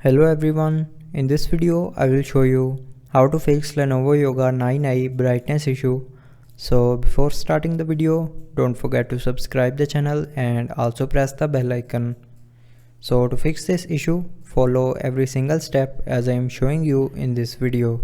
Hello everyone, in this video I will show you how to fix Lenovo Yoga 9i brightness issue. So before starting the video, don't forget to subscribe the channel and also press the bell icon. So to fix this issue, follow every single step as I am showing you in this video.